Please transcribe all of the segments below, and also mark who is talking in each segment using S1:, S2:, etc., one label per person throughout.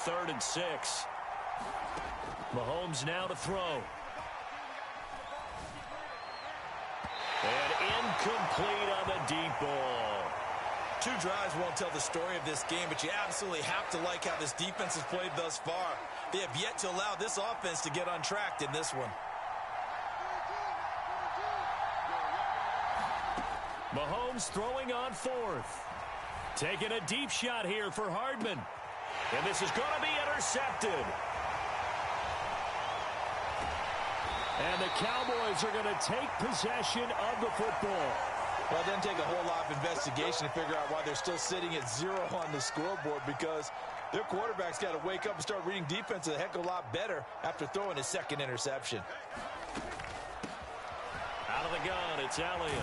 S1: 3rd and 6. Mahomes now to throw. And incomplete on the deep ball.
S2: 2 drives won't tell the story of this game, but you absolutely have to like how this defense has played thus far. They have yet to allow this offense to get untracked in this one.
S1: Mahomes throwing on 4th. Taking a deep shot here for Hardman. And this is going to be intercepted. And the Cowboys are going to take possession of the football.
S2: Well, it doesn't take a whole lot of investigation to figure out why they're still sitting at 0 on the scoreboard, because their quarterback's got to wake up and start reading defense a heck of a lot better after throwing his 2nd interception.
S1: Out of the gun, it's Elliott.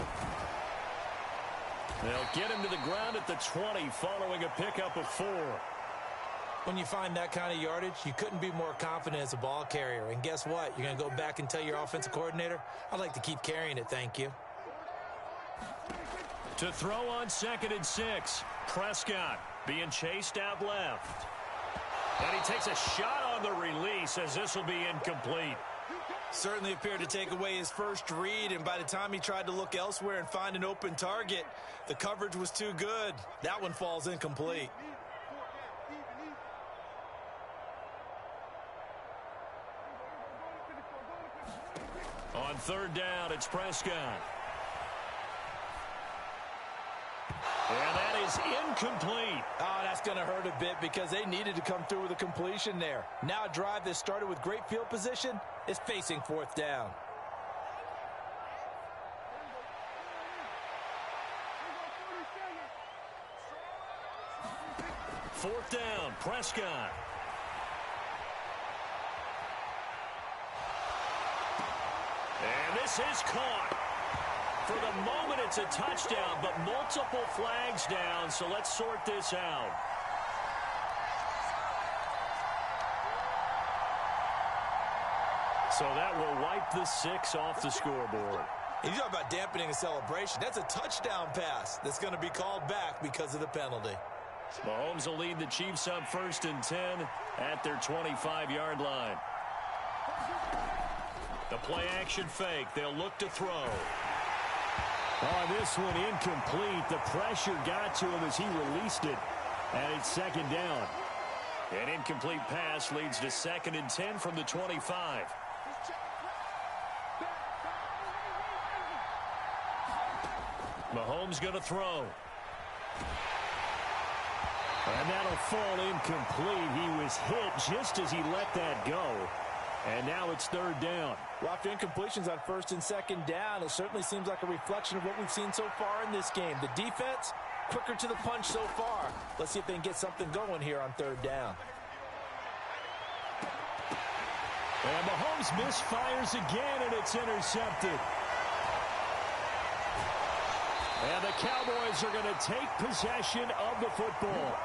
S1: They'll get him to the ground at the 20 following a pickup of 4.
S2: When you find that kind of yardage, you couldn't be more confident as a ball carrier. And guess what? You're going to go back and tell your offensive coordinator, I'd like to keep carrying it, thank you.
S1: To throw on 2nd and 6. Prescott being chased out left. And he takes a shot on the release as this will be incomplete.
S2: Certainly appeared to take away his first read, and by the time he tried to look elsewhere and find an open target, the coverage was too good. That one falls incomplete.
S1: On 3rd down, it's Prescott. And that is incomplete.
S2: Oh, that's going to hurt a bit because they needed to come through with a completion there. Now a drive that started with great field position is facing 4th down.
S1: Fourth down, Prescott. And this is caught. For the moment, it's a touchdown, but multiple flags down, so let's sort this out. So that will wipe the 6 off the scoreboard.
S2: And you talk about dampening a celebration. That's a touchdown pass that's going to be called back because of the penalty.
S1: Mahomes will lead the Chiefs up 1st and 10 at their 25-yard line. The play-action fake. They'll look to throw. Oh, this one incomplete. The pressure got to him as he released it. And it's 2nd down. An incomplete pass leads to 2nd and 10 from the 25. Mahomes going to throw. And that'll fall incomplete. He was hit just as he let that go. And now it's 3rd down.
S2: Well, after incompletions on 1st and 2nd down, it certainly seems like a reflection of what we've seen so far in this game. The defense, quicker to the punch so far. Let's see if they can get something going here on 3rd down.
S1: And Mahomes misfires again, and it's intercepted. And the Cowboys are going to take possession of the football.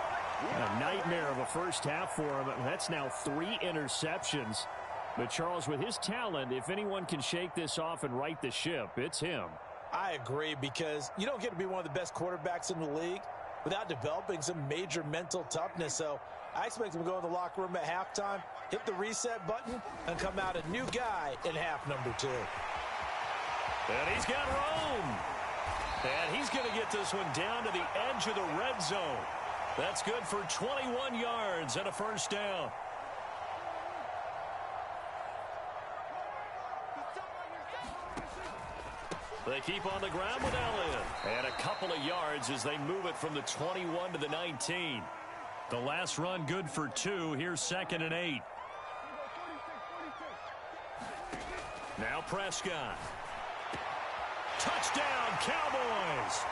S1: A nightmare of a first half for him. That's now 3 interceptions. But, Charles, with his talent, if anyone can shake this off and right the ship, it's him.
S2: I agree, because you don't get to be one of the best quarterbacks in the league without developing some major mental toughness. So I expect him to go in the locker room at halftime, hit the reset button, and come out a new guy in half number 2.
S1: And he's got room. And he's going to get this one down to the edge of the red zone. That's good for 21 yards and a 1st down. They keep on the ground with Elliott. And a couple of yards as they move it from the 21 to the 19. The last run good for 2. Here's 2nd and 8. Now Prescott. Touchdown, Cowboys!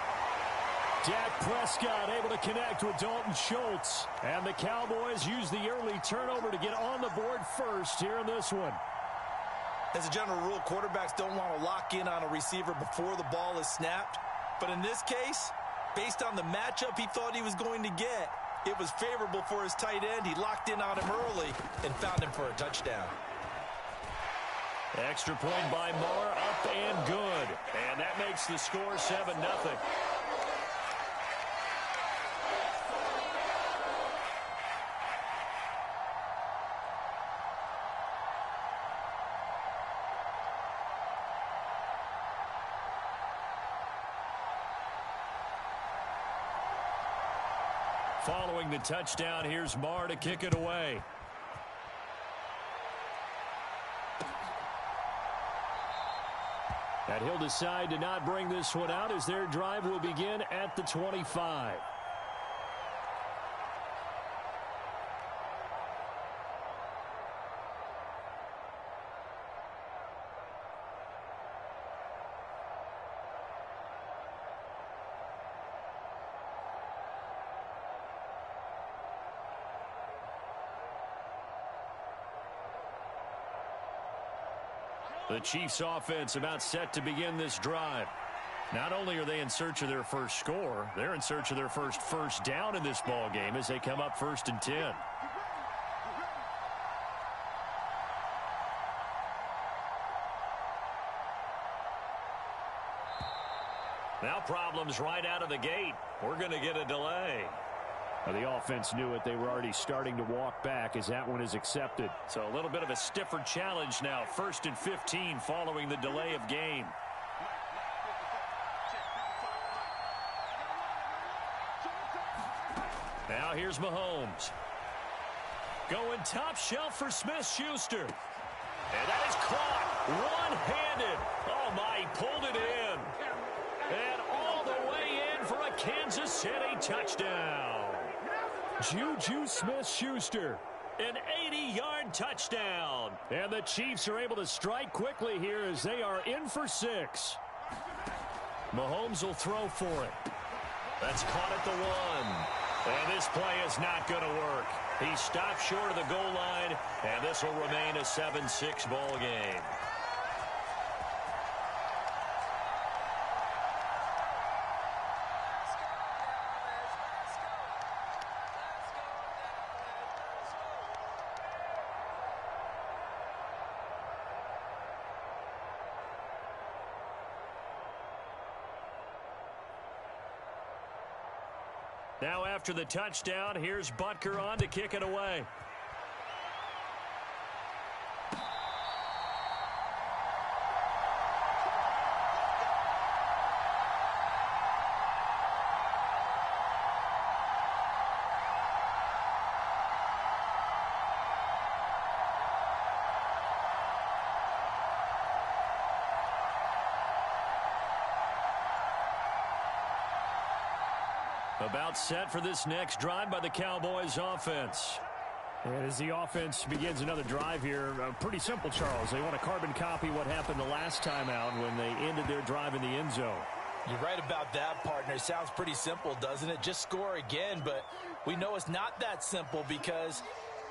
S1: Dak Prescott able to connect with Dalton Schultz. And the Cowboys use the early turnover to get on the board first here in this one.
S2: As a general rule, quarterbacks don't want to lock in on a receiver before the ball is snapped. But in this case, based on the matchup he thought he was going to get, it was favorable for his tight end. He locked in on him early and found him for a touchdown.
S1: Extra point by Marr, up and good. And that makes the score 7-0. Following the touchdown, here's Marr to kick it away. And he'll decide to not bring this one out as their drive will begin at the 25. The Chiefs offense about set to begin this drive. Not only are they in search of their first score, they're in search of their first down in this ball game as they come up 1st and 10. Now problems right out of the gate. We're going to get a delay. Well, the offense knew it. They were already starting to walk back as that one is accepted. So a little bit of a stiffer challenge now. 1st and 15 following the delay of game. Now here's Mahomes. Going top shelf for Smith-Schuster. And that is caught one-handed. Oh, my, he pulled it in. And all the way in for a Kansas City touchdown. Juju Smith-Schuster, an 80-yard touchdown. And the Chiefs are able to strike quickly here as they are in for 6. Mahomes will throw for it. That's caught at the 1. And this play is not going to work. He stopped short of the goal line, and this will remain a 7-6 ball game. Now after the touchdown, here's Butker on to kick it away. About set for this next drive by the Cowboys offense. And as the offense begins another drive here, pretty simple, Charles. They want to carbon copy what happened the last time out when they ended their drive in the end zone.
S2: You're right about that, partner. It sounds pretty simple, doesn't it? Just score again, but we know it's not that simple because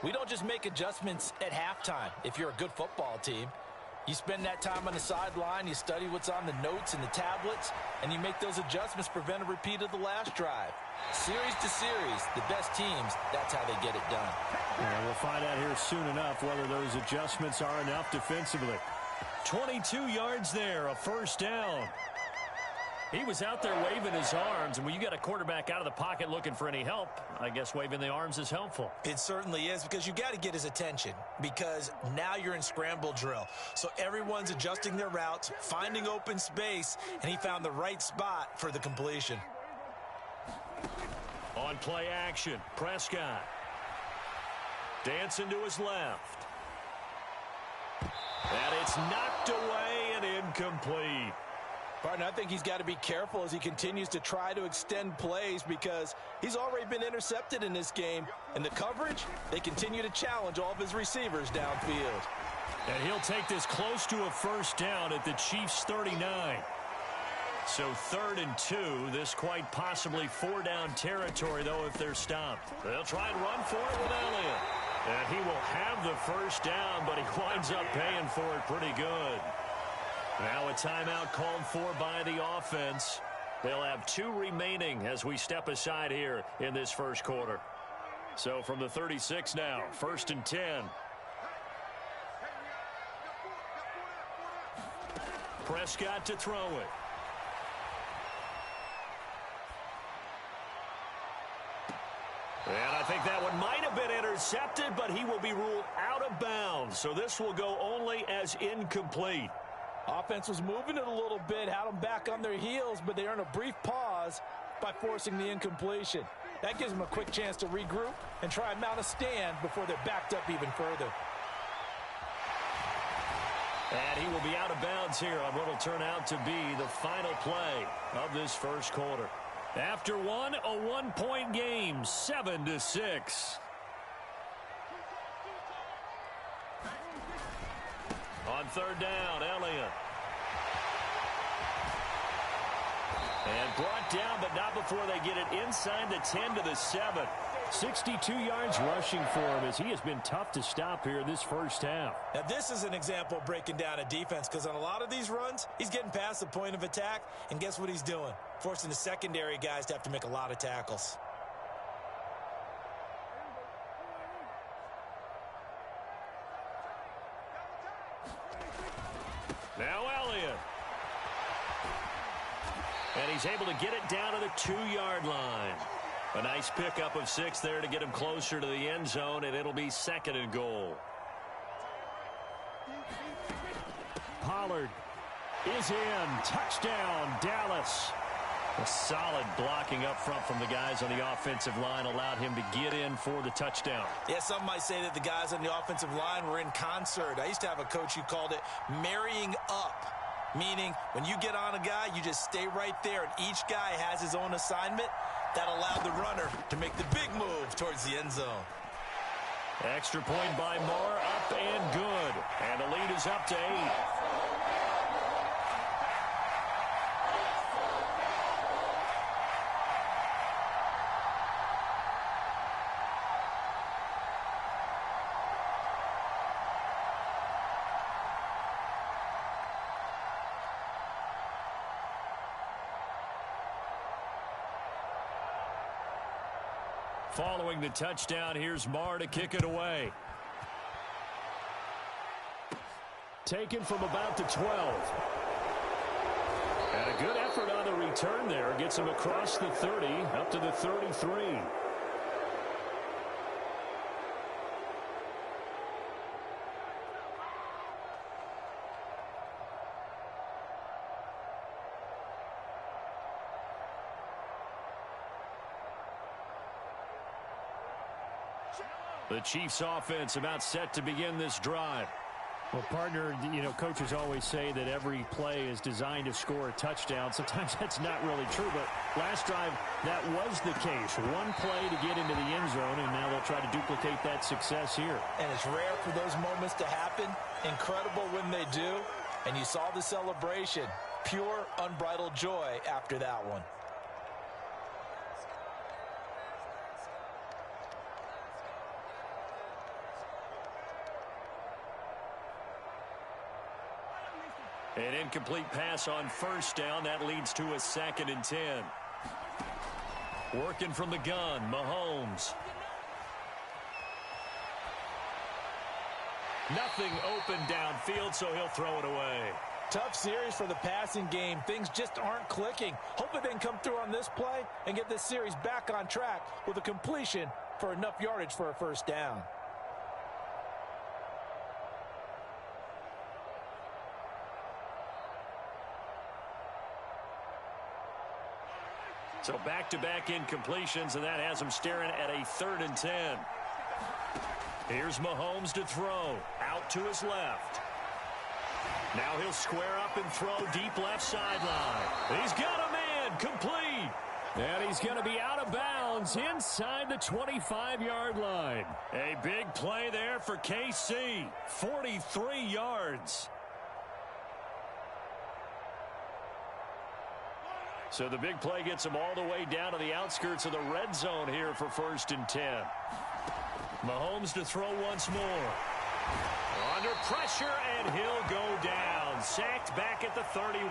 S2: we don't just make adjustments at halftime if you're a good football team. You spend that time on the sideline, you study what's on the notes and the tablets, and you make those adjustments to prevent a repeat of the last drive. Series to series, the best teams, that's how they get it done.
S1: And we'll find out here soon enough whether those adjustments are enough defensively. 22 yards there, a 1st down. He was out there waving his arms, and when you got a quarterback out of the pocket looking for any help, I guess waving the arms is helpful.
S2: It certainly is, because you got to get his attention, because now you're in scramble drill. So everyone's adjusting their routes, finding open space, and he found the right spot for the completion.
S1: On play action, Prescott. Dancing to his left. And it's knocked away and incomplete.
S2: Partner, I think he's got to be careful as he continues to try to extend plays because he's already been intercepted in this game. And the coverage, they continue to challenge all of his receivers downfield.
S1: And he'll take this close to a 1st down at the Chiefs' 39. So 3rd and 2, this quite possibly 4-down territory, though, if they're stopped. They'll try and run for it with Elliott. And he will have the 1st down, but he winds up paying for it pretty good. Now a timeout called for by the offense. They'll have 2 remaining as we step aside here in this 1st quarter. So from the 36 now, 1st and 10. Prescott to throw it. And I think that one might have been intercepted, but he will be ruled out of bounds. So this will go only as incomplete.
S2: Offense was moving it a little bit, had them back on their heels, but they earned a brief pause by forcing the incompletion. That gives them a quick chance to regroup and try and mount a stand before they're backed up even further.
S1: And he will be out of bounds here on what will turn out to be the final play of this first quarter. After one, a one-point game, 7-6. On third down, Elliott. And brought down, but not before they get it inside the 10 to the 7. 62 yards rushing for him as he has been tough to stop here this first half.
S2: Now, this is an example of breaking down a defense because on a lot of these runs, he's getting past the point of attack, and guess what he's doing? Forcing the secondary guys to have to make a lot of tackles.
S1: Now Elliott. And he's able to get it down to the 2-yard line. A nice pickup of 6 there to get him closer to the end zone, and it'll be 2nd and goal. Pollard is in. Touchdown, Dallas. A solid blocking up front from the guys on the offensive line allowed him to get in for the touchdown.
S2: Yeah, some might say that the guys on the offensive line were in concert. I used to have a coach who called it marrying up, meaning when you get on a guy, you just stay right there, and each guy has his own assignment. That allowed the runner to make the big move towards the end zone.
S1: Extra point by Moore, up and good. And the lead is up to 8. Following the touchdown, here's Marr to kick it away. Taken from about the 12. And a good effort on the return there. Gets him across the 30, up to the 33. The Chiefs offense about set to begin this drive.
S3: Well, partner, coaches always say that every play is designed to score a touchdown. Sometimes that's not really true, but last drive, that was the case. One play to get into the end zone, and now they'll try to duplicate that success here.
S2: And it's rare for those moments to happen. Incredible when they do. And you saw the celebration. Pure, unbridled joy after that one.
S1: An incomplete pass on first down. That leads to a 2nd and 10. Working from the gun, Mahomes. Nothing open downfield, so he'll throw it away.
S2: Tough series for the passing game. Things just aren't clicking. Hopefully they can come through on this play and get this series back on track with a completion for enough yardage for a first down.
S1: So back-to-back incompletions, and that has him staring at a 3rd and 10. Here's Mahomes to throw. Out to his left. Now he'll square up and throw deep left sideline. He's got a man. Complete. And he's going to be out of bounds inside the 25-yard line. A big play there for KC. 43 yards. So the big play gets him all the way down to the outskirts of the red zone here for 1st and 10. Mahomes to throw once more. Under pressure, and he'll go down. Sacked back at the 31.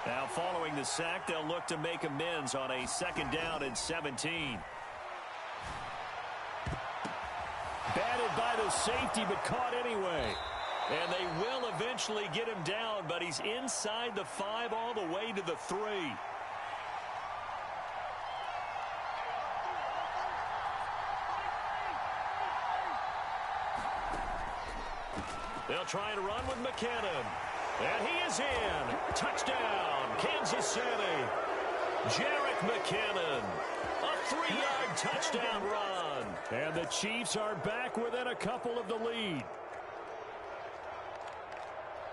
S1: Now following the sack, they'll look to make amends on a 2nd down and 17. Batted by the safety, but caught anyway. And they will eventually get him down, but he's inside the 5 all the way to the 3. They'll try and run with McKinnon. And he is in. Touchdown, Kansas City. Jarrett McKinnon. A 3-yard touchdown run. And the Chiefs are back within a couple of the lead.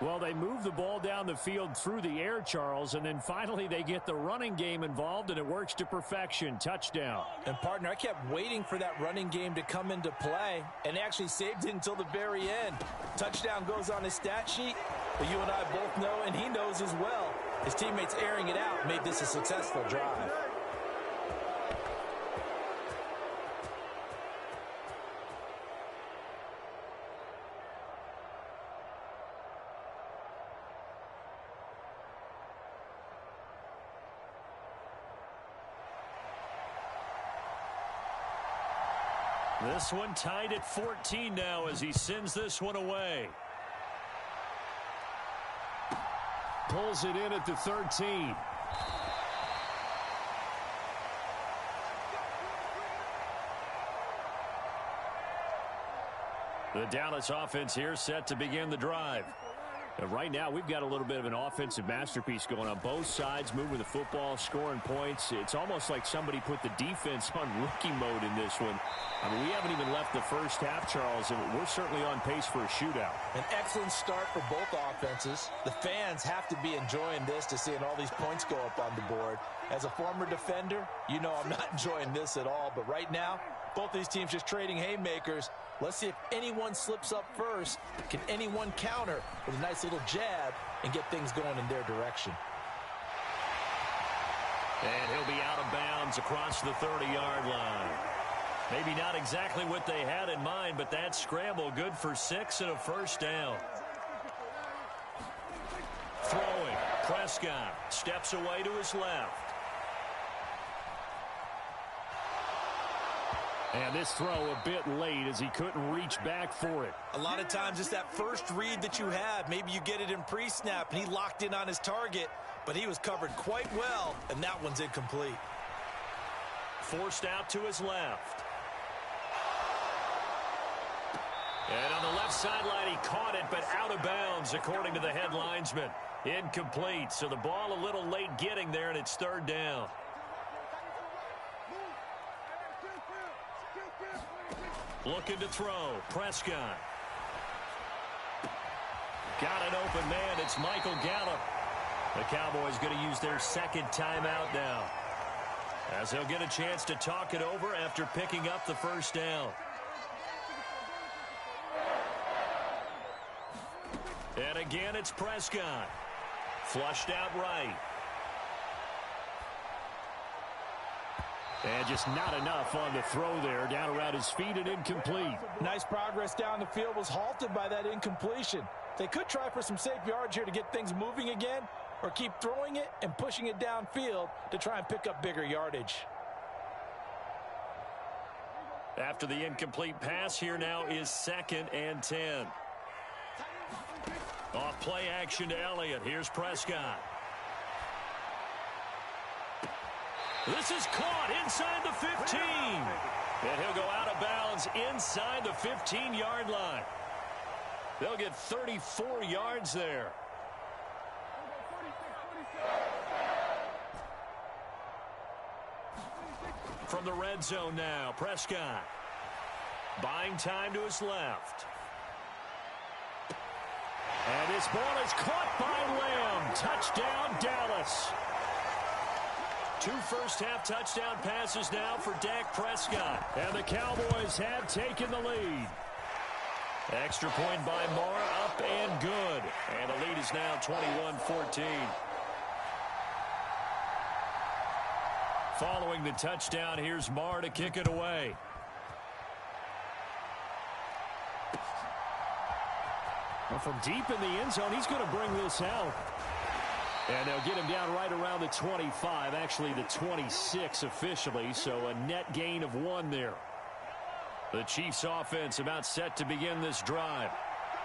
S1: Well, they move the ball down the field through the air, Charles, and then finally they get the running game involved, and it works to perfection. Touchdown.
S2: And, partner, I kept waiting for that running game to come into play, and they actually saved it until the very end. Touchdown goes on his stat sheet, but you and I both know, and he knows as well, his teammates airing it out made this a successful drive.
S1: This one tied at 14 now as he sends this one away. Pulls it in at the 13. The Dallas offense here set to begin the drive. And right now, we've got a little bit of an offensive masterpiece going on both sides, moving the football, scoring points. It's almost like somebody put the defense on rookie mode in this one. I mean, we haven't even left the first half, Charles, and we're certainly on pace for a shootout.
S2: An excellent start for both offenses. The fans have to be enjoying this to seeing all these points go up on the board. As a former defender, you know I'm not enjoying this at all. But right now, both these teams just trading haymakers. Let's see if anyone slips up first. Can anyone counter with a nice little jab and get things going in their direction?
S1: And he'll be out of bounds across the 30-yard line. Maybe not exactly what they had in mind, but that scramble good for 6 and a first down. Throwing. Prescott steps away to his left. And this throw a bit late as he couldn't reach back for it.
S2: A lot of times it's that first read that you have. Maybe you get it in pre-snap and he locked in on his target, but he was covered quite well, and that one's incomplete.
S1: Forced out to his left. And on the left sideline, he caught it, but out of bounds, according to the head linesman. Incomplete, so the ball a little late getting there, and it's third down. Looking to throw. Prescott. Got an open man. It's Michael Gallup. The Cowboys going to use their second timeout now, as they'll get a chance to talk it over after picking up the first down. And again, it's Prescott. Flushed out right. And just not enough on the throw there. Down around his feet and incomplete.
S2: Nice progress down the field was halted by that incompletion. They could try for some safe yards here to get things moving again, or keep throwing it and pushing it downfield to try and pick up bigger yardage.
S1: After the incomplete pass, here now is 2nd and 10. Off play action to Elliott. Here's Prescott. This is caught inside the 15. And he'll go out of bounds inside the 15-yard line. They'll get 34 yards there. From the red zone now, Prescott. Buying time to his left. And this ball is caught by Lamb. Touchdown, Dallas. 2 first-half touchdown passes now for Dak Prescott. And the Cowboys have taken the lead. Extra point by Marr, up and good. And the lead is now 21-14. Following the touchdown, here's Marr to kick it away. Well, from deep in the end zone, he's going to bring this out. And they'll get him down right around the 25, actually the 26 officially, so a net gain of 1 there. The Chiefs offense about set to begin this drive.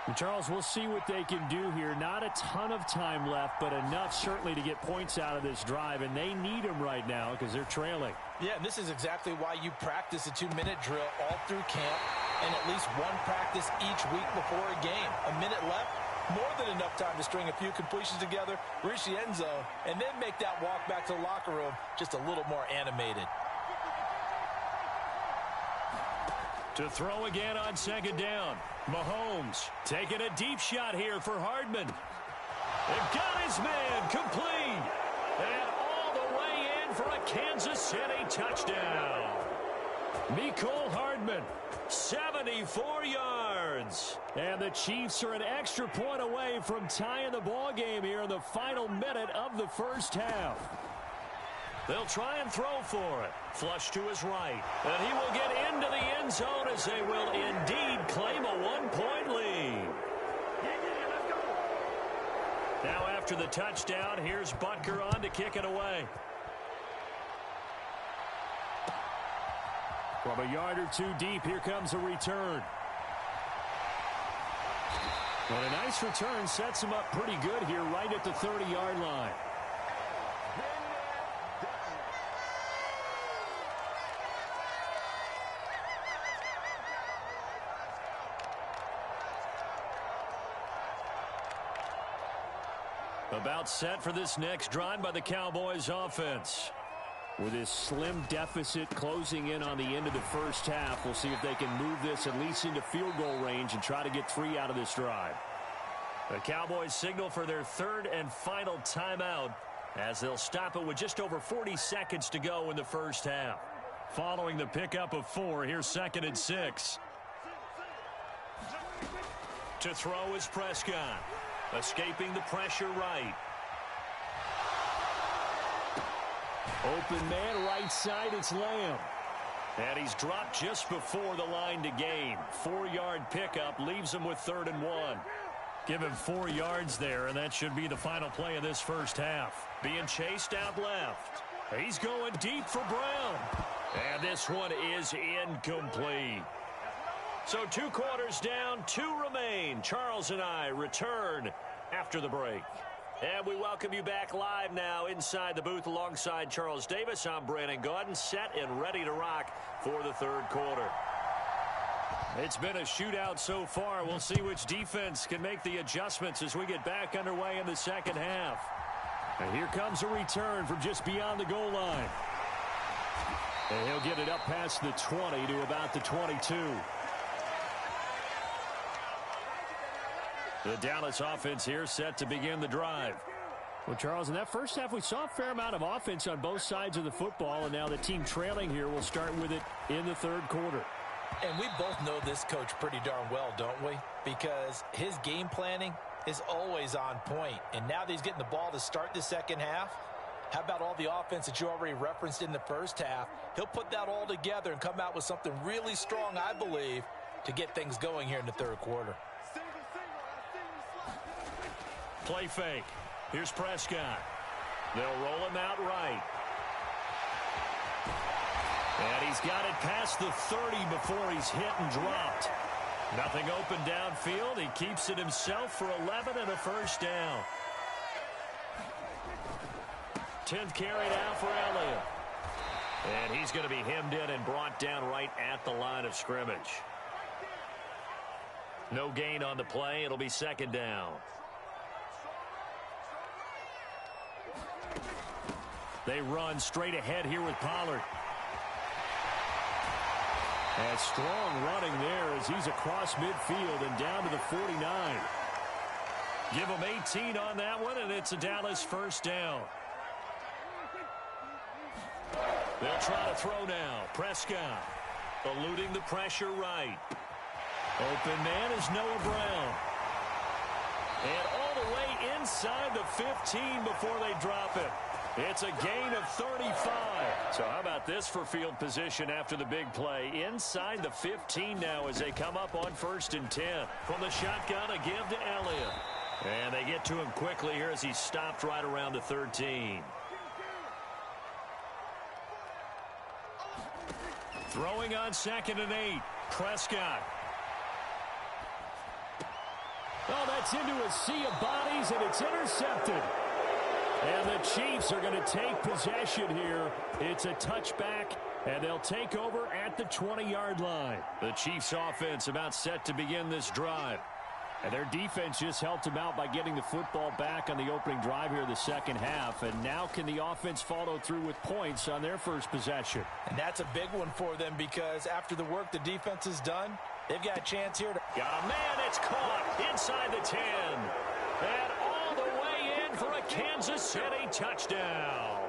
S1: And Charles, we'll see what they can do here. Not a ton of time left, but enough certainly to get points out of this drive, and they need them right now because they're trailing.
S2: Yeah, and this is exactly why you practice a 2-minute drill all through camp and at least one practice each week before a game. A minute left, More than enough time to string a few completions together, reach the end zone, and then make that walk back to the locker room just a little more animated.
S3: To throw again on second down. Mahomes taking a deep shot here for Hardman. They've got his man complete. And all the way in for a Kansas City touchdown. Mecole Hardman, 74 yards. And the Chiefs are an extra point away from tying the ball game here in the final minute of the first half. They'll try and throw for it. Flush to his right. And he will get into the end zone as they will indeed claim a one-point lead. Now after the touchdown, here's Butker on to kick it away. From a yard or two deep, here comes a return. And a nice return sets him up pretty good here right at the 30-yard line. About set for this next drive by the Cowboys offense. With this slim deficit closing in on the end of the first half, we'll see if they can move this at least into field goal range and try to get 3 out of this drive. The Cowboys signal for their third and final timeout as they'll stop it with just over 40 seconds to go in the first half. Following the pickup of 4, here's 2nd and 6. To throw is Prescott. Escaping the pressure right. Open man right side, it's Lamb. And he's dropped just before the line to gain. 4-yard pickup leaves him with 3rd and 1. Give him 4 yards there, and that should be the final play of this first half. Being chased out left. He's going deep for Brown. And this one is incomplete. So 2 quarters down, 2 remain. Charles and I return after the break. And we welcome you back live now inside the booth alongside Charles Davis. I'm Brandon Gaudin, set and ready to rock for the 3rd quarter. It's been a shootout so far. We'll see which defense can make the adjustments as we get back underway in the second half. And here comes a return from just beyond the goal line. And he'll get it up past the 20 to about the 22. The Dallas offense here set to begin the drive. Well, Charles, in that first half, we saw a fair amount of offense on both sides of the football, and now the team trailing here will start with it in the 3rd quarter.
S2: And we both know this coach pretty darn well, don't we? Because his game planning is always on point. And now that he's getting the ball to start the second half, how about all the offense that you already referenced in the first half? He'll put that all together and come out with something really strong, I believe, to get things going here in the 3rd quarter.
S3: Play fake. Here's Prescott. They'll roll him out right. And he's got it past the 30 before he's hit and dropped. Nothing open downfield. He keeps it himself for 11 and a first down. 10th carry now for Elliott. And he's going to be hemmed in and brought down right at the line of scrimmage. No gain on the play. It'll be 2nd down. They run straight ahead here with Pollard. And strong running there as he's across midfield and down to the 49. Give him 18 on that one, and it's a Dallas first down. They'll try to throw now. Prescott eluding the pressure right. Open man is Noah Brown. And all the way inside the 15 before they drop it. It's a gain of 35. So how about this for field position after the big play? Inside the 15 now as they come up on 1st and 10. From the shotgun, a give to Elliott. And they get to him quickly here as he's stopped right around the 13. Throwing on 2nd and 8. Prescott.
S1: Oh, that's into a sea of bodies, and it's intercepted. And the Chiefs are going to take possession here. It's a touchback, and they'll take over at the 20-yard line.
S3: The Chiefs offense about set to begin this drive.
S1: And their defense just helped them out by getting the football back on the opening drive here in the second half. And now can the offense follow through with points on their first possession?
S2: And that's a big one for them because after the work the defense has done, they've got a chance here to...
S1: Got a man, it's caught inside the 10. And all the way in for a Kansas City touchdown.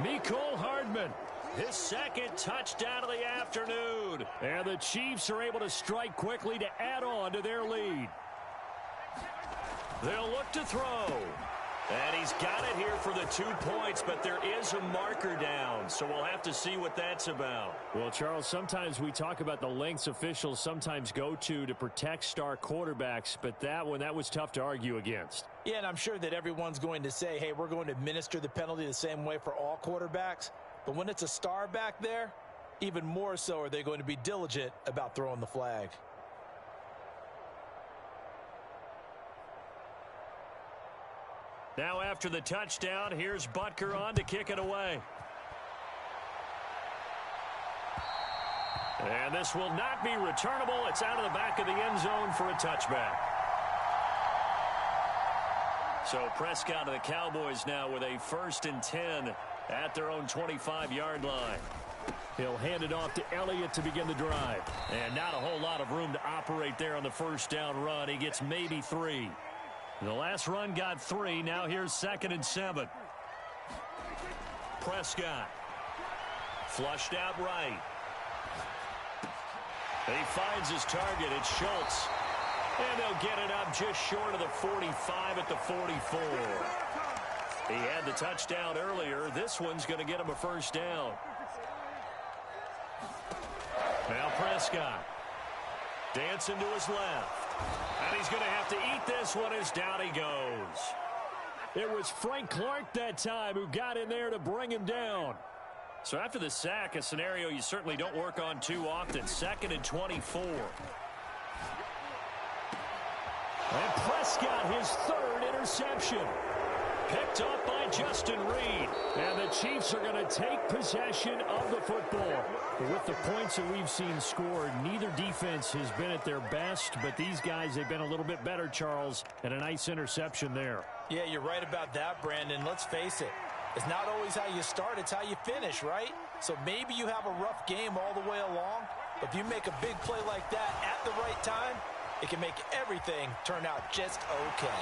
S1: Mecole Hardman, his second touchdown of the afternoon. And the Chiefs are able to strike quickly to add on to their lead. They'll look to throw. And he's got it here for the 2 points, but there is a marker down, so we'll have to see what that's about. Well, Charles, sometimes we talk about the lengths officials sometimes go to protect star quarterbacks, but that was tough to argue against.
S2: Yeah, and I'm sure that everyone's going to say, hey, we're going to administer the penalty the same way for all quarterbacks. But when it's a star back there, even more so are they going to be diligent about throwing the flag.
S1: Now after the touchdown, here's Butker on to kick it away. And this will not be returnable. It's out of the back of the end zone for a touchback. So Prescott of the Cowboys now with a 1st and 10 at their own 25-yard line. He'll hand it off to Elliott to begin the drive. And not a whole lot of room to operate there on the first down run. He gets maybe 3. The last run got 3. Now here's 2nd and 7. Prescott. Flushed out right. He finds his target. It's Schultz. And they'll get it up just short of the 45 at the 44. He had the touchdown earlier. This one's going to get him a first down. Now Prescott. Dancing to his left. And he's going to have to eat this one as down he goes. It was Frank Clark that time who got in there to bring him down. So after the sack, a scenario you certainly don't work on too often. 2nd and 24. And Prescott, his 3rd interception. Picked up by Justin Reed. And the Chiefs are going to take possession of the football. But with the points that we've seen scored, neither defense has been at their best. But these guys, they've been a little bit better, Charles. And a nice interception there.
S2: Yeah, you're right about that, Brandon. Let's face it. It's not always how you start, it's how you finish, right? So maybe you have a rough game all the way along. But if you make a big play like that at the right time, it can make everything turn out just okay.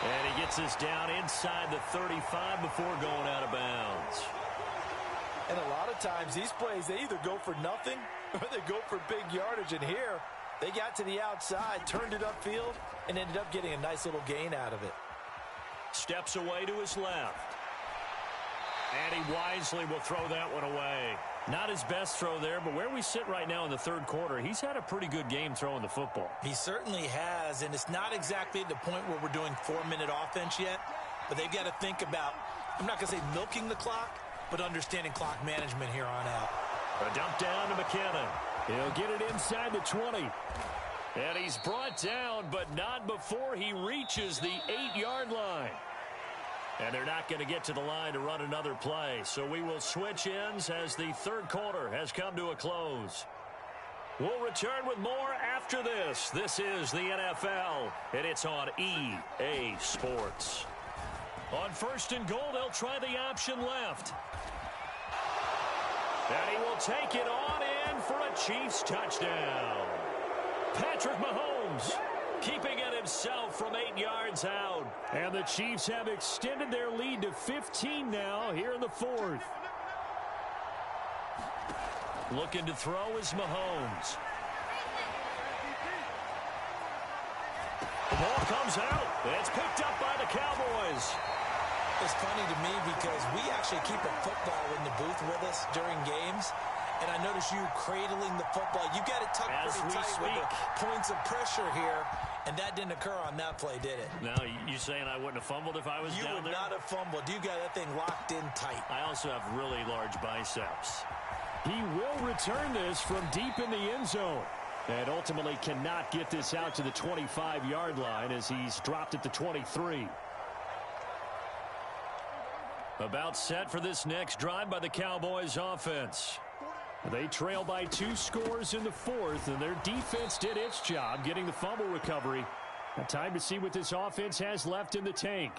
S1: And he gets us down inside the 35 before going out of bounds.
S2: And a lot of times these plays, they either go for nothing or they go for big yardage. And here, they got to the outside, turned it upfield, and ended up getting a nice little gain out of it.
S1: Steps away to his left. And he wisely will throw that one away. Not his best throw there, but where we sit right now in the 3rd quarter, he's had a pretty good game throwing the football.
S2: He certainly has, and it's not exactly at the point where we're doing 4-minute offense yet, but they've got to think about, I'm not going to say milking the clock, but understanding clock management here on out.
S1: A dump down to McKinnon. He'll get it inside the 20. And he's brought down, but not before he reaches the 8-yard line. And they're not going to get to the line to run another play. So we will switch ends as the 3rd quarter has come to a close. We'll return with more after this. This is the NFL, and it's on EA Sports. On 1st and goal, they'll try the option left. And he will take it on in for a Chiefs touchdown. Patrick Mahomes keeping it himself from 8 yards out. And the Chiefs have extended their lead to 15 now here in the 4th. Looking to throw is Mahomes. The ball comes out. It's picked up by the Cowboys.
S2: It's funny to me because we actually keep a football in the booth with us during games. And I notice you cradling the football. You got it tucked pretty tight with the points of pressure here. And that didn't occur on that play, did it?
S1: No, you saying I wouldn't have fumbled if I was down there?
S2: You would not have fumbled. You got that thing locked in tight.
S1: I also have really large biceps. He will return this from deep in the end zone. And ultimately cannot get this out to the 25-yard line as he's dropped at the 23. About set for this next drive by the Cowboys offense. They trail by 2 scores in the 4th, and their defense did its job getting the fumble recovery. Time to see what this offense has left in the tank.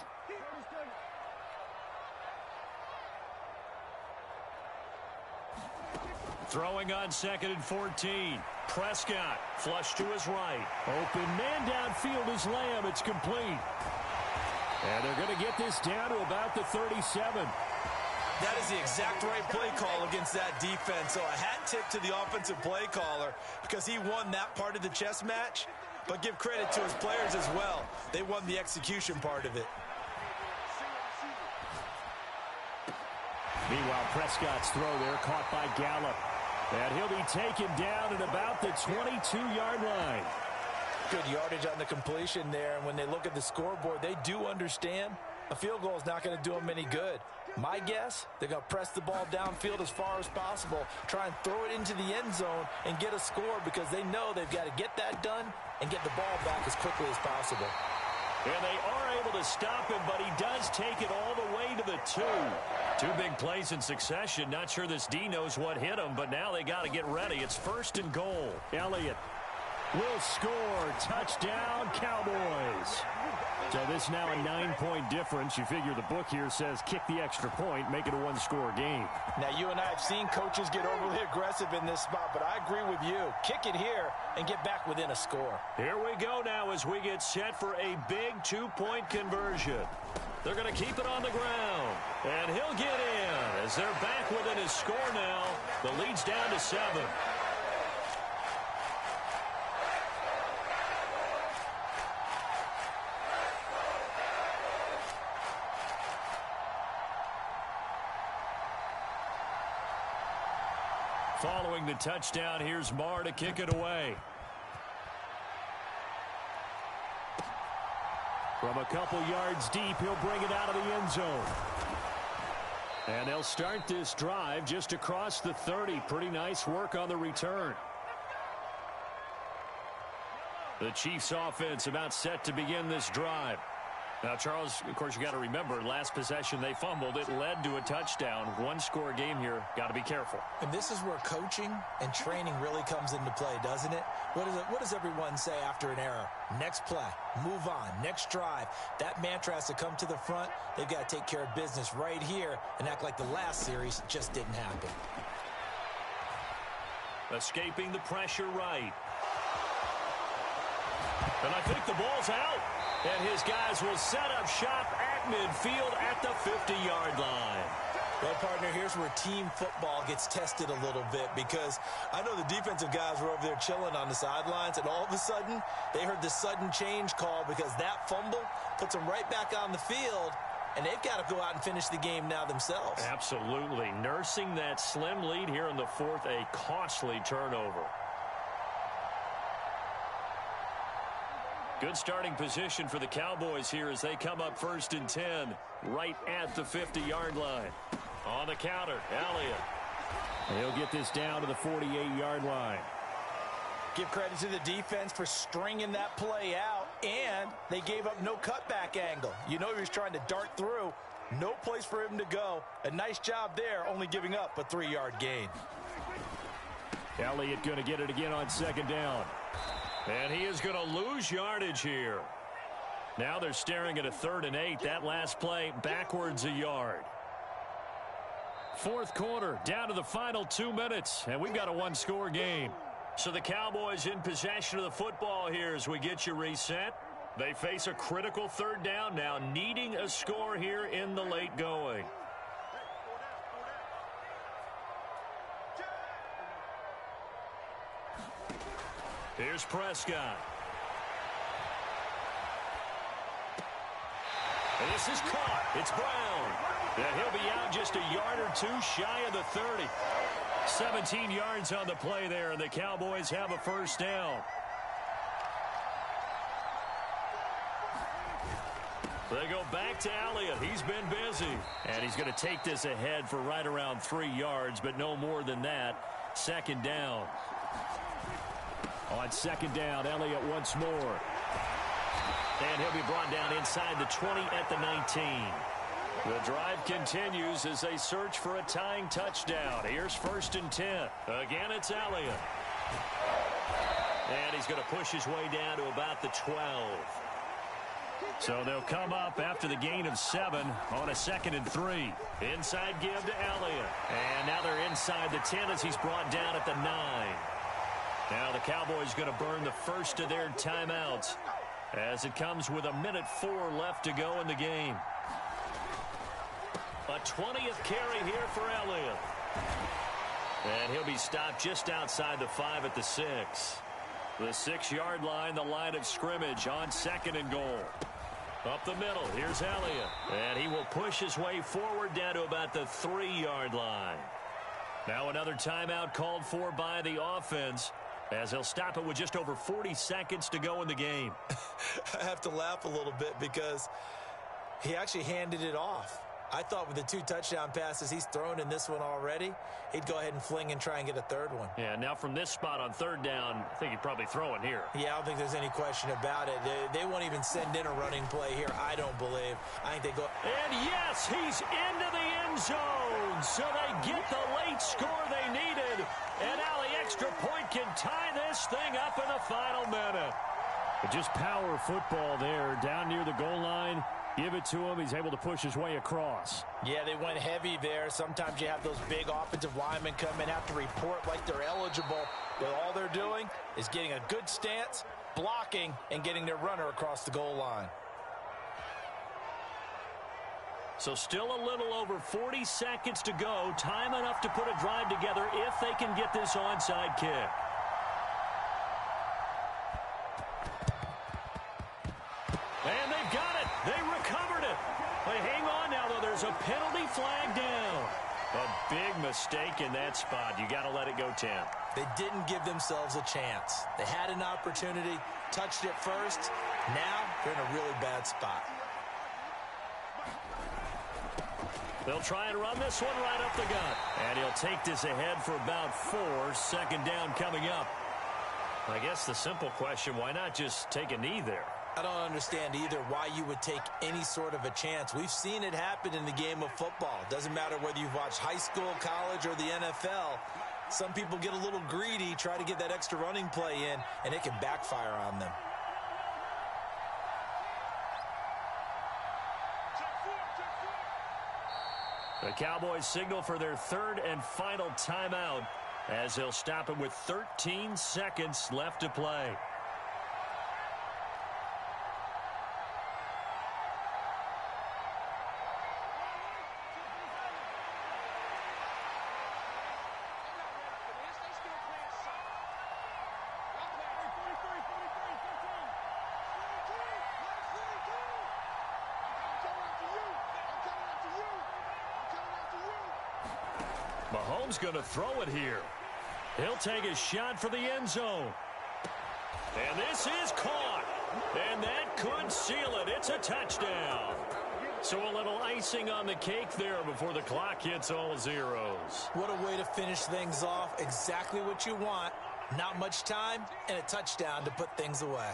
S1: Throwing on 2nd and 14. Prescott flush to his right. Open man downfield is Lamb. It's complete. And they're going to get this down to about the 37.
S2: That is the exact right play call against that defense. So a hat tip to the offensive play caller because he won that part of the chess match. But give credit to his players as well. They won the execution part of it.
S1: Meanwhile, Prescott's throw there caught by Gallup. And he'll be taken down at about the 22-yard line.
S2: Good yardage on the completion there. And when they look at the scoreboard, they do understand a field goal is not going to do them any good. My guess, they're going to press the ball downfield as far as possible, try and throw it into the end zone and get a score because they know they've got to get that done and get the ball back as quickly as possible.
S1: And they are able to stop him, but he does take it all the way to the 2. 2 big plays in succession. Not sure this D knows what hit him, but now they got to get ready. It's 1st and goal. Elliott will score. Touchdown, Cowboys. So this now a 9-point difference. You figure the book here says kick the extra point, make it a 1-score game.
S2: Now, you and I have seen coaches get overly aggressive in this spot, but I agree with you. Kick it here and get back within a score.
S1: Here we go now as we get set for a big 2-point conversion. They're going to keep it on the ground. And he'll get in as they're back within his score now. The lead's down to 7. Following the touchdown, here's Marr to kick it away. From a couple yards deep, he'll bring it out of the end zone. And they'll start this drive just across the 30. Pretty nice work on the return. The Chiefs offense about set to begin this drive. Now, Charles, of course, you got to remember, last possession they fumbled. It led to a touchdown. 1-score game here. Got to be careful.
S2: And this is where coaching and training really comes into play, doesn't it? What does everyone say after an error? Next play, move on, next drive. That mantra has to come to the front. They've got to take care of business right here and act like the last series just didn't happen.
S1: Escaping the pressure right. And I think the ball's out. And his guys will set up shop at midfield at the 50-yard line.
S2: Well, partner, here's where team football gets tested a little bit because I know the defensive guys were over there chilling on the sidelines, and all of a sudden, they heard the sudden change call because that fumble puts them right back on the field, and they've got to go out and finish the game now themselves.
S1: Absolutely. Nursing that slim lead here in the 4th, a costly turnover. Good starting position for the Cowboys here as they come up 1st and 10 right at the 50-yard line. On the counter, Elliott. He'll get this down to the 48-yard line.
S2: Give credit to the defense for stringing that play out, and they gave up no cutback angle. You know he was trying to dart through. No place for him to go. A nice job there, only giving up a 3-yard gain.
S1: Elliott going to get it again on 2nd down. And he is going to lose yardage here. Now they're staring at a 3rd and 8. That last play backwards a yard. 4th quarter, down to the final 2 minutes, and we've got a 1-score game. So the Cowboys in possession of the football here as we get you reset. They face a critical 3rd down now, needing a score here in the late going. Here's Prescott. And this is caught. It's Brown. And he'll be out just a yard or 2 shy of the 30. 17 yards on the play there, and the Cowboys have a 1st down. They go back to Elliott. He's been busy. And he's going to take this ahead for right around 3 yards, but no more than that. 2nd down. On 2nd down, Elliott once more. And he'll be brought down inside the 20 at the 19. The drive continues as they search for a tying touchdown. Here's 1st and 10. Again, it's Elliott. And he's going to push his way down to about the 12. So they'll come up after the gain of 7 on a 2nd and 3. Inside give to Elliott. And now they're inside the 10 as he's brought down at the 9. Now the Cowboys going to burn the first of their timeouts as it comes with 1:04 left to go in the game. A 20th carry here for Elliott. And he'll be stopped just outside the 5 at the 6. The 6-yard line, the line of scrimmage on 2nd and goal. Up the middle, here's Elliott. And he will push his way forward down to about the 3-yard line. Now another timeout called for by the offense as they'll stop it with just over 40 seconds to go in the game.
S2: I have to laugh a little bit because he actually handed it off. I thought with the 2 touchdown passes he's thrown in this one already, he'd go ahead and fling and try and get a 3rd one.
S1: Yeah, now from this spot on 3rd down, I think he'd probably throw it here.
S2: Yeah, I don't think there's any question about it. They won't even send in a running play here, I don't believe. I think they go.
S1: And yes, he's into the end zone. So they get the late score they needed. And now the extra point can tie this thing up in the final minute. But just power football there down near the goal line. Give it to him. He's able to push his way across.
S2: Yeah, they went heavy there. Sometimes you have those big offensive linemen come in, have to report like they're eligible. But all they're doing is getting a good stance, blocking, and getting their runner across the goal line.
S1: So still a little over 40 seconds to go. Time enough to put a drive together if they can get this onside kick. And they've got it. They recovered it. They hang on now, though. There's a penalty flag down. A big mistake in that spot. You got to let it go, Tim.
S2: They didn't give themselves a chance. They had an opportunity, touched it first. Now they're in a really bad spot.
S1: They'll try and run this one right up the gut. And he'll take this ahead for about 4. 2nd down coming up. I guess the simple question, why not just take a knee there?
S2: I don't understand either why you would take any sort of a chance. We've seen it happen in the game of football. Doesn't matter whether you've watched high school, college, or the NFL. Some people get a little greedy, try to get that extra running play in, and it can backfire on them.
S1: The Cowboys signal for their 3rd and final timeout as they'll stop it with 13 seconds left to play. Mahomes going to throw it here. He'll take a shot for the end zone. And this is caught. And that could seal it. It's a touchdown. So a little icing on the cake there before the clock hits all zeros.
S2: What a way to finish things off. Exactly what you want. Not much time and a touchdown to put things away.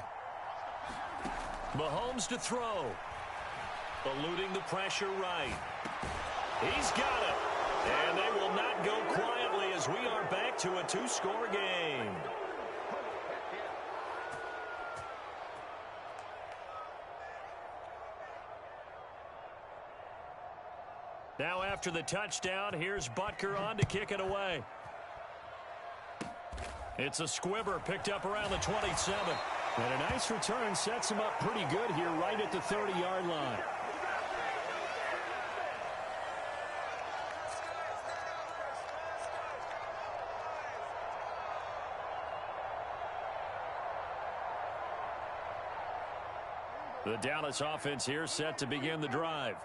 S1: Mahomes to throw. Eluding the pressure right. He's got it. And they will not go quietly as we are back to a 2-score game. Now after the touchdown, here's Butker on to kick it away. It's a squibber picked up around the 27. And a nice return sets him up pretty good here right at the 30-yard line. The Dallas offense here set to begin the drive.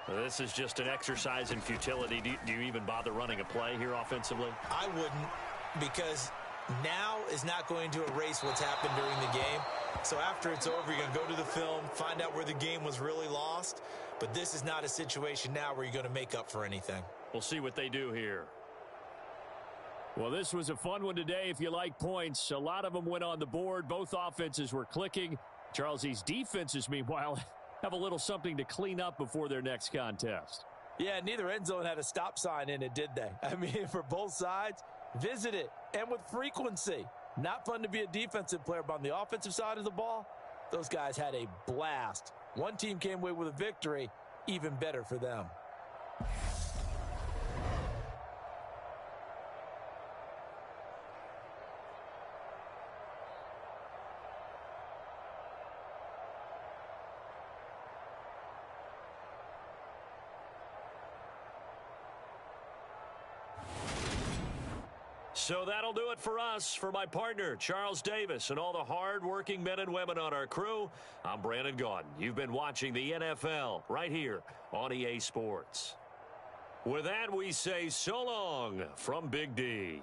S1: This is just an exercise in futility. Do you even bother running a play here offensively?
S2: I wouldn't, because now is not going to erase what's happened during the game. So after it's over, you're going to go to the film, find out where the game was really lost. But this is not a situation now where you're going to make up for anything.
S1: We'll see what they do here.
S3: Well, this was a fun one today if you like points. A lot of them went on the board. Both offenses were clicking. Charles, these defenses, meanwhile, have a little something to clean up before their next contest.
S2: Yeah, neither end zone had a stop sign in it, did they? I mean, for both sides, visit it, and with frequency. Not fun to be a defensive player, but on the offensive side of the ball, Those guys had a blast. One team came away with a victory, even better for them.
S4: So that'll do it for us. For my partner, Charles Davis, and all the hard-working men and women on our crew, I'm Brandon Gaudin. You've been watching the NFL right here on EA Sports. With that, we say so long from Big D.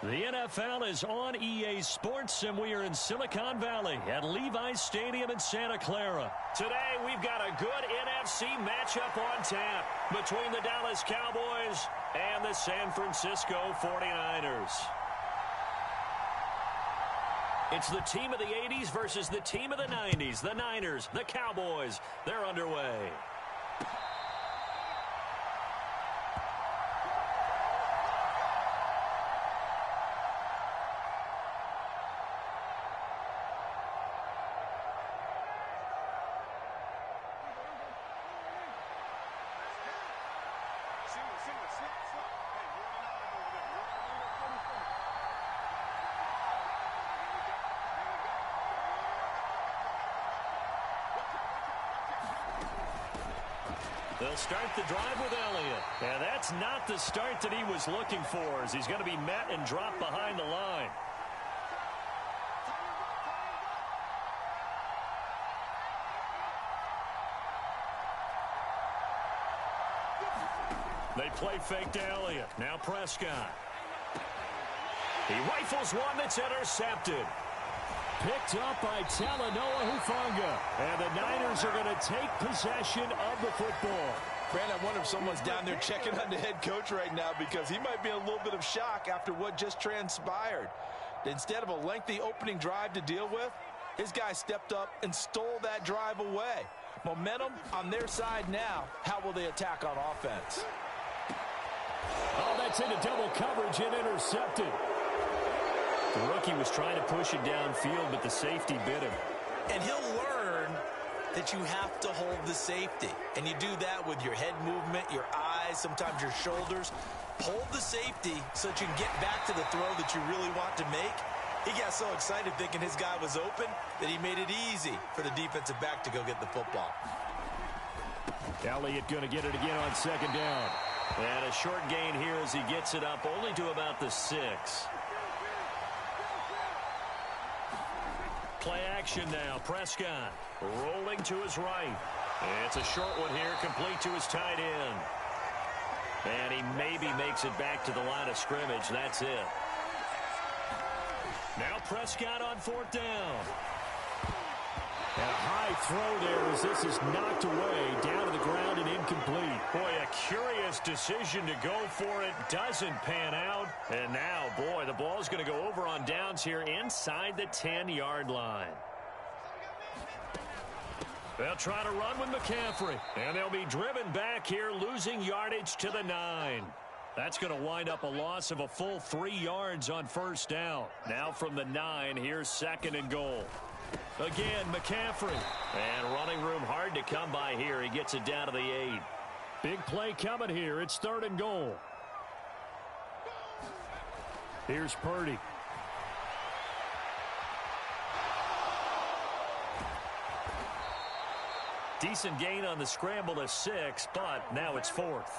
S4: The NFL is on EA Sports, and we are in Silicon Valley at Levi's Stadium in Santa Clara. Today, we've got a good NFC matchup on tap between the Dallas Cowboys and the San Francisco 49ers. It's the team of the 80s versus the team of the 90s. The Niners, the Cowboys, they're underway. They'll start the drive with Elliott. And that's not the start that he was looking for, as he's going to be met and dropped behind the line. They play fake to Elliott. Now Prescott. He rifles one that's intercepted.
S1: Picked up by Talanoa Hufanga. And the Niners are going to take possession of the football.
S2: Brandon, I wonder if someone's down there checking on the head coach right now, because he might be in a little bit of shock after what just transpired. Instead of a lengthy opening drive to deal with, his guy stepped up and stole that drive away. Momentum on their side now. How will they attack on offense?
S1: Oh, that's into double coverage and intercepted.
S4: The rookie was trying to push it downfield, but the safety bit him.
S2: And he'll learn that you have to hold the safety. And you do that with your head movement, your eyes, sometimes your shoulders. Hold the safety so that you can get back to the throw that you really want to make. He got so excited thinking his guy was open that he made it easy for the defensive back to go get the football.
S1: Elliott going to get it again on second down.
S4: And a short gain here as he gets it up only to about the 6. Play action now. Prescott rolling to his right. It's a short one here, complete to his tight end. And he maybe makes it back to the line of scrimmage. That's it. Now Prescott on 4th down.
S1: And a high throw there as this is knocked away, down to the ground and incomplete.
S4: Boy, a curious decision to go for it. Doesn't pan out. And now, boy, the ball's going to go over on downs here inside the 10-yard line. They'll try to run with McCaffrey. And they'll be driven back here, losing yardage to the 9. That's going to wind up a loss of a full 3 yards on 1st down. Now from the 9, here's 2nd and goal. Again, McCaffrey. And running room hard to come by here. He gets it down to the 8.
S1: Big play coming here. It's 3rd and goal. Here's Purdy.
S4: Decent gain on the scramble to 6, but now it's 4th.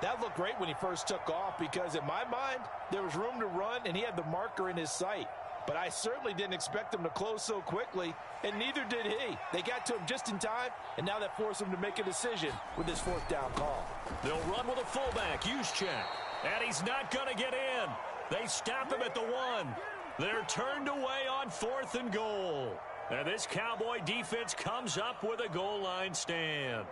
S2: That looked great when he first took off, because in my mind, there was room to run and he had the marker in his sight. But I certainly didn't expect him to close so quickly, and neither did he. They got to him just in time, and now that forced him to make a decision with his 4th down call.
S4: They'll run with a fullback, Juszczyk. And he's not going to get in. They stop him at the 1. They're turned away on 4th and goal. And this Cowboy defense comes up with a goal line stand.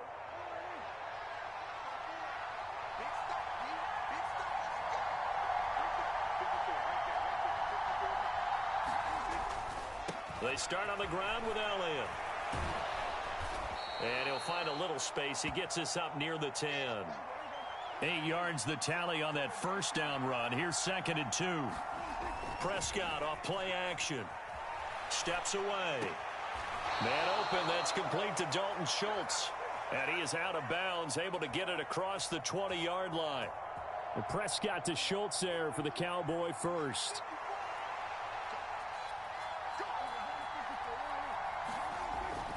S4: They start on the ground with Elliott. And he'll find a little space. He gets us up near the 10.
S1: 8 yards the tally on that 1st down run. Here's 2nd and 2.
S4: Prescott off play action. Steps away. Man open. That's complete to Dalton Schultz. And he is out of bounds, able to get it across the 20-yard line.
S1: And Prescott to Schultz there for the Cowboy first.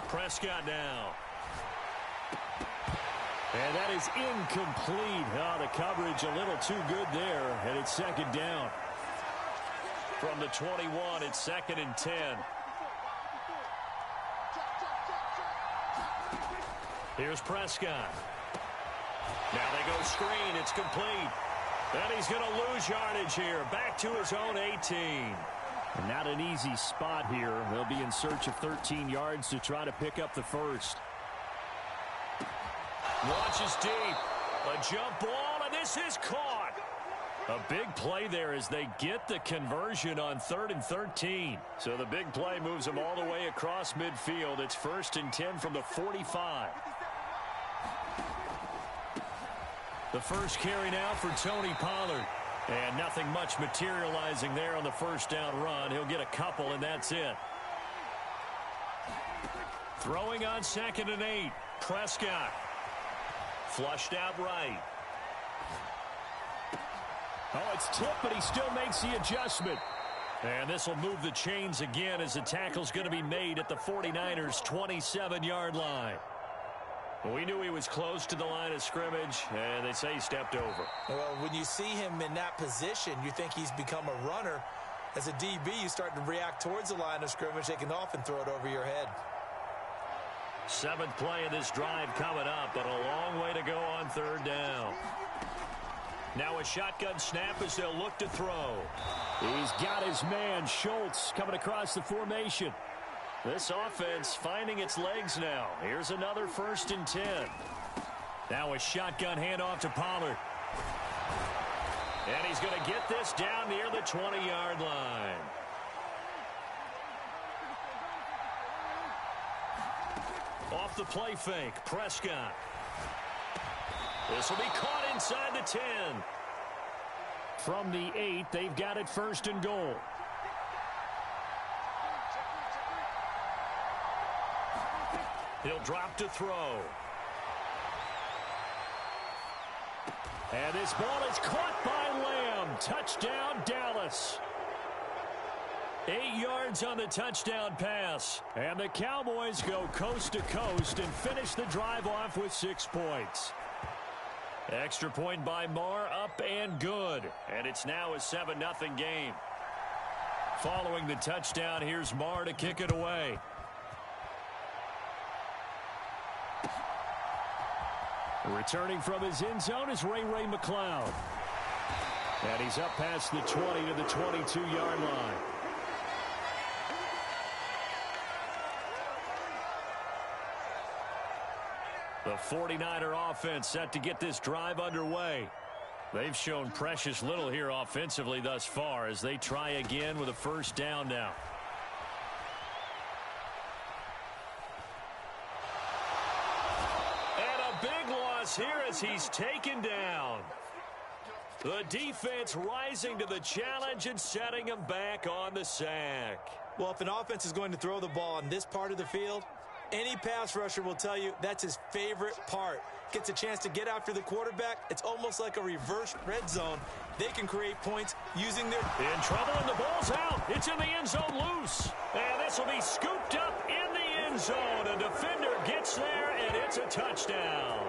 S4: Prescott now.
S1: And that is incomplete. Oh, the coverage a little too good there. And it's 2nd down.
S4: From the 21, it's 2nd and 10. Here's Prescott. Now they go screen. It's complete. And he's going to lose yardage here. Back to his own 18.
S1: And not an easy spot here. They'll be in search of 13 yards to try to pick up the first.
S4: Launches deep. A jump ball, and this is caught. A big play there as they get the conversion on 3rd and 13. So the big play moves them all the way across midfield. It's 1st and 10 from the 45. The first carry now for Tony Pollard. And nothing much materializing there on the first down run. He'll get a couple, and that's it. Throwing on 2nd and 8. Prescott. Flushed out right.
S1: Oh, it's tipped, but he still makes the adjustment.
S4: And this will move the chains again as the tackle's going to be made at the 49ers' 27-yard line. We knew he was close to the line of scrimmage, and they say he stepped over.
S2: Well, when you see him in that position, you think he's become a runner. As a DB, you start to react towards the line of scrimmage. They can often throw it over your head.
S4: 7th play of this drive coming up, but a long way to go on 3rd down. Now a shotgun snap as they'll look to throw.
S1: He's got his man, Schultz, coming across the formation.
S4: This offense finding its legs now. Here's another 1st and 10. Now a shotgun handoff to Pollard. And he's going to get this down near the 20-yard line. Off the play fake, Prescott. This will be caught inside the 10.
S1: From the 8, they've got it 1st and goal.
S4: He'll drop to throw.
S1: And this ball is caught by Lamb. Touchdown, Dallas. 8 yards on the touchdown pass. And the Cowboys go coast to coast and finish the drive off with 6 points.
S4: Extra point by Marr, up and good. And it's now a 7-0 game. Following the touchdown, here's Marr to kick it away.
S1: Returning from his end zone is Ray McCloud. And he's up past the 20 to the 22-yard line.
S4: The 49er offense set to get this drive underway. They've shown precious little here offensively thus far as they try again with a 1st down now. And a big loss here as he's taken down. The defense rising to the challenge and setting him back on the sack.
S2: Well, if an offense is going to throw the ball on this part of the field, any pass rusher will tell you that's his favorite part. Gets a chance to get after the quarterback. It's almost like a reverse red zone. They can create points using their...
S4: In trouble, and the ball's out. It's in the end zone loose. And this will be scooped up in the end zone. A defender gets there, and it's a touchdown.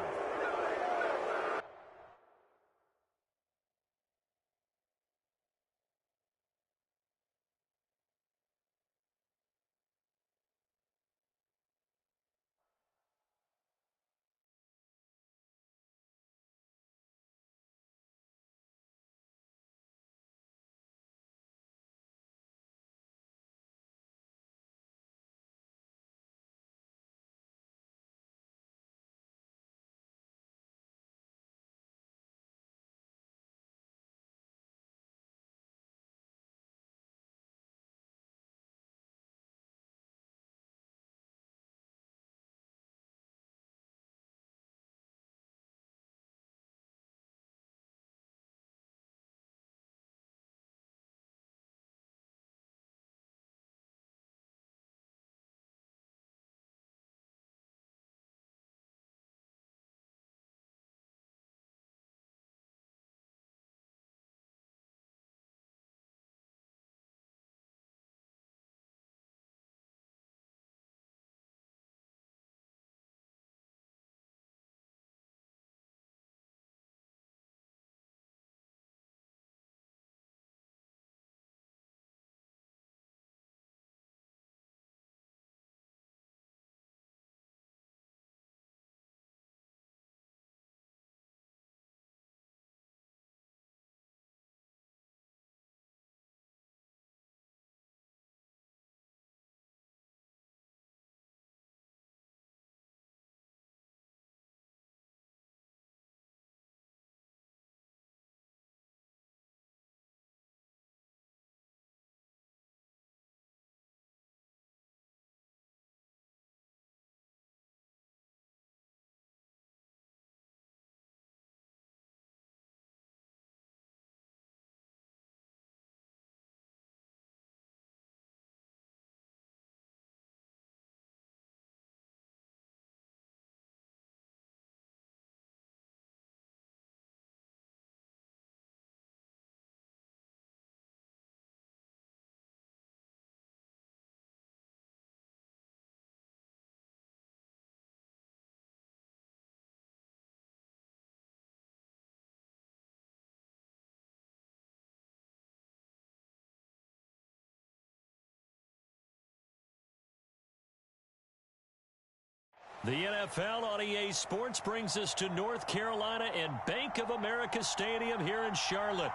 S4: The NFL on EA Sports brings us to North Carolina and Bank of America Stadium here in Charlotte.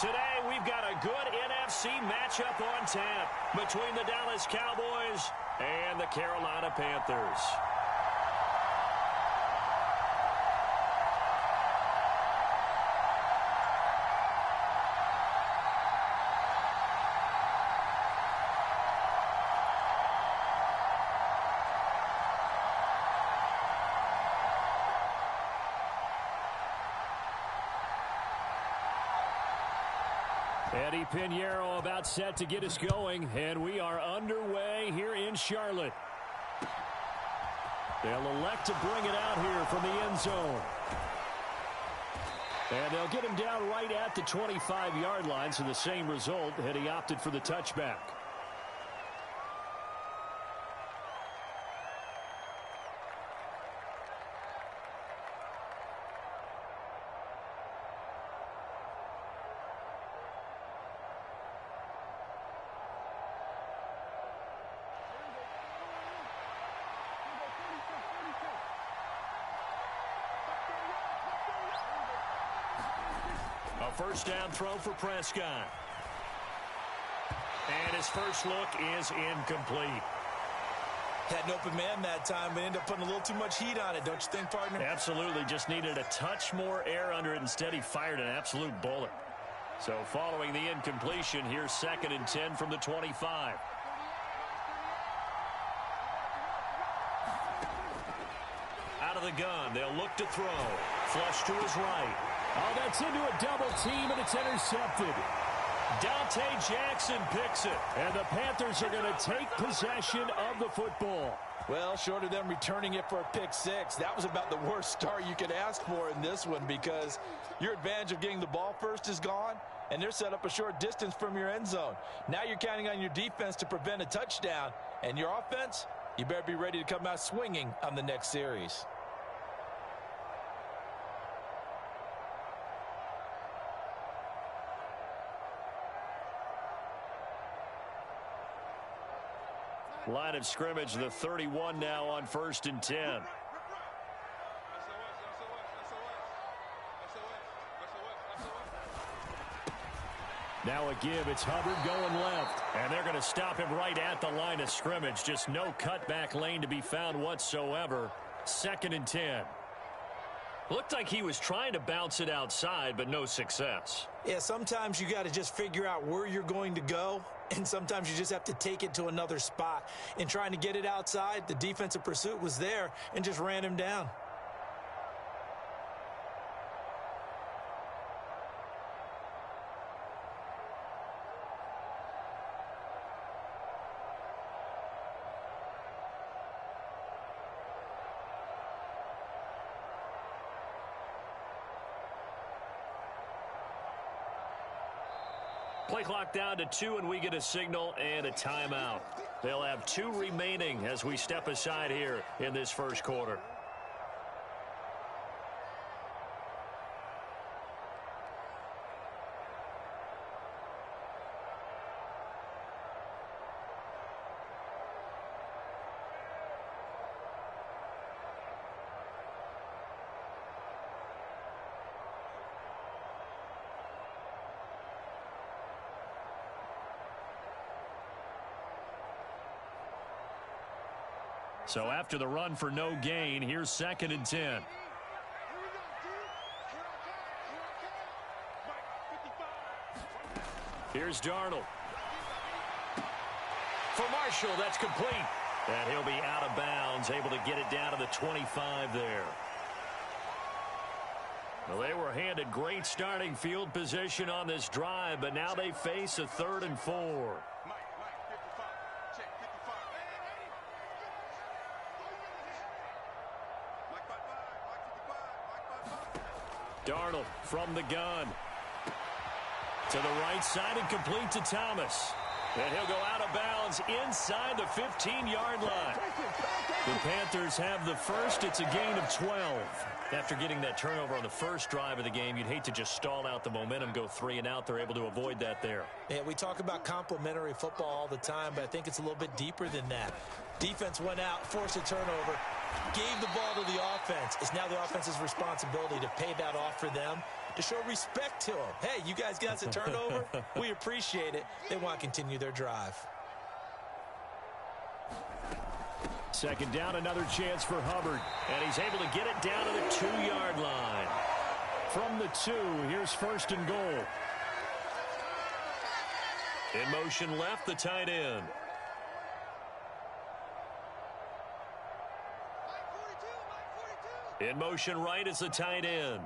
S4: Today, we've got a good NFC matchup on tap between the Dallas Cowboys and the Carolina Panthers.
S1: Eddie Pinheiro about set to get us going, and we are underway here in Charlotte. They'll elect to bring it out here from the end zone. And they'll get him down right at the 25-yard line, so the same result had he opted for the touchback.
S4: First down throw for Prescott. And his first look is incomplete.
S2: Had an open man that time, but ended up putting a little too much heat on it, don't you think, partner?
S4: Absolutely. Just needed a touch more air under it. Instead, he fired an absolute bullet. So following the incompletion, here's 2nd and 10 from the 25. Out of the gun, they'll look to throw. Flush to his right.
S1: Oh, that's into a double team, and it's intercepted.
S4: Dante Jackson picks it.
S1: And the Panthers are going to take possession of the football.
S2: Well, short of them returning it for a pick six, that was about the worst start you could ask for in this one, because your advantage of getting the ball first is gone, and they're set up a short distance from your end zone. Now you're counting on your defense to prevent a touchdown, and your offense, you better be ready to come out swinging on the next series.
S4: Line of scrimmage, the 31 now on 1st and 10.
S1: Now a give. It's Hubbard going left.
S4: And they're going to stop him right at the line of scrimmage. Just no cutback lane to be found whatsoever. 2nd and 10. Looked like he was trying to bounce it outside, but no success.
S2: Yeah, sometimes you got to just figure out where you're going to go, and sometimes you just have to take it to another spot. In trying to get it outside, the defensive pursuit was there and just ran him down.
S4: Play clock down to 2, and we get a signal and a timeout. They'll have 2 remaining as we step aside here in this first quarter. So after the run for no gain, here's 2nd and 10. Here's Darnold. For Marshall, that's complete. And he'll be out of bounds, able to get it down to the 25 there. Well, they were handed great starting field position on this drive, but now they face a 3rd and 4. Darnold from the gun. To the right side and complete to Thomas. And he'll go out of bounds inside the 15-yard line.
S1: The Panthers have the first. It's a gain of 12.
S4: After getting that turnover on the first drive of the game, you'd hate to just stall out the momentum, go 3 and out. They're able to avoid that there.
S2: Yeah, we talk about complementary football all the time, but I think it's a little bit deeper than that. Defense went out, forced a turnover, gave the ball to the offense. It's now the offense's responsibility to pay that off for them, to show respect to them. Hey, you guys got us a turnover? We appreciate it. They want to continue their drive.
S1: Second down, another chance for Hubbard.
S4: And he's able to get it down to the 2-yard line.
S1: From the 2, here's first and goal.
S4: In motion left, the tight end. In motion right is the tight end.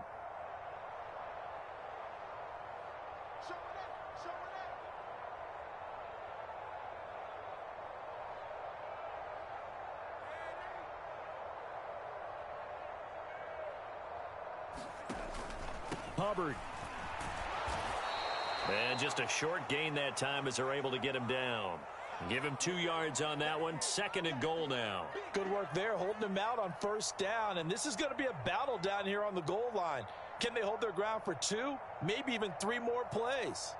S1: Hubbard.
S4: And just a short gain that time as they're able to get him down. Give him 2 yards on that one. Second and goal now.
S2: Good work there, holding them out on first down. And this is going to be a battle down here on the goal line. Can they hold their ground for 2, maybe even 3 more plays?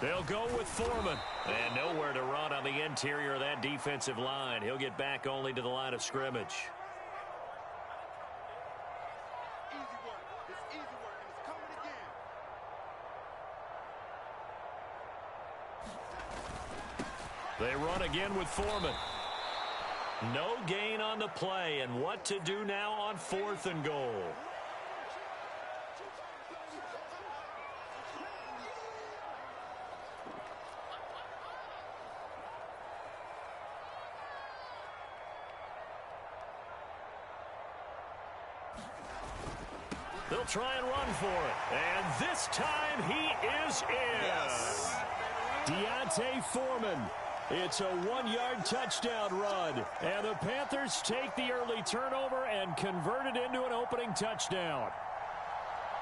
S4: They'll go with Foreman. And nowhere to run on the interior of that defensive line. He'll get back only to the line of scrimmage. They run again with Foreman. No gain on the play. And what to do now on 4th and goal? They'll try and run for it. And this time he is in.
S2: Yes.
S1: Deontay Foreman. It's a 1-yard touchdown run. And the Panthers take the early turnover and convert it into an opening touchdown.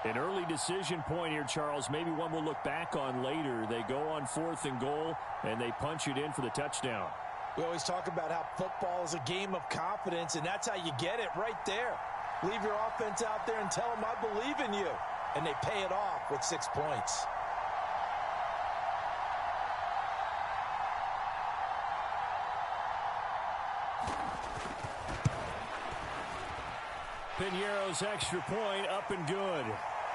S1: An early decision point here, Charles. Maybe one we'll look back on later. They go on 4th and goal, and they punch it in for the touchdown.
S2: We always talk about how football is a game of confidence, and that's how you get it right there. Leave your offense out there and tell them, I believe in you. And they pay it off with 6 points.
S1: Piñeiro's extra point up and good.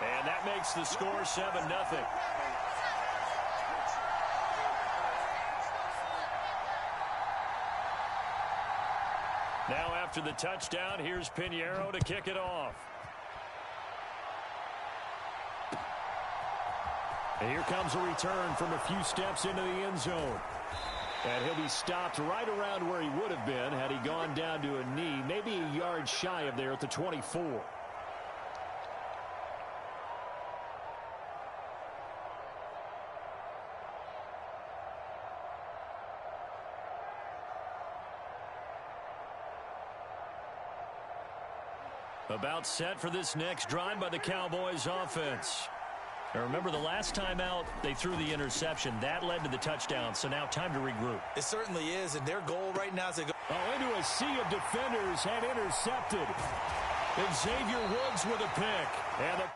S4: And that makes the score 7-0. Now after the touchdown, here's Piñeiro to kick it off.
S1: And here comes a return from a few steps into the end zone. And he'll be stopped right around where he would have been had he gone down to a knee, maybe a yard shy of there at the 24.
S4: About set for this next drive by the Cowboys offense. Now remember, the last time out, they threw the interception. That led to the touchdown, so now time to regroup.
S2: It certainly is, and their goal right now is to go
S1: into a sea of defenders and intercepted. And Xavier Woods with a pick. And the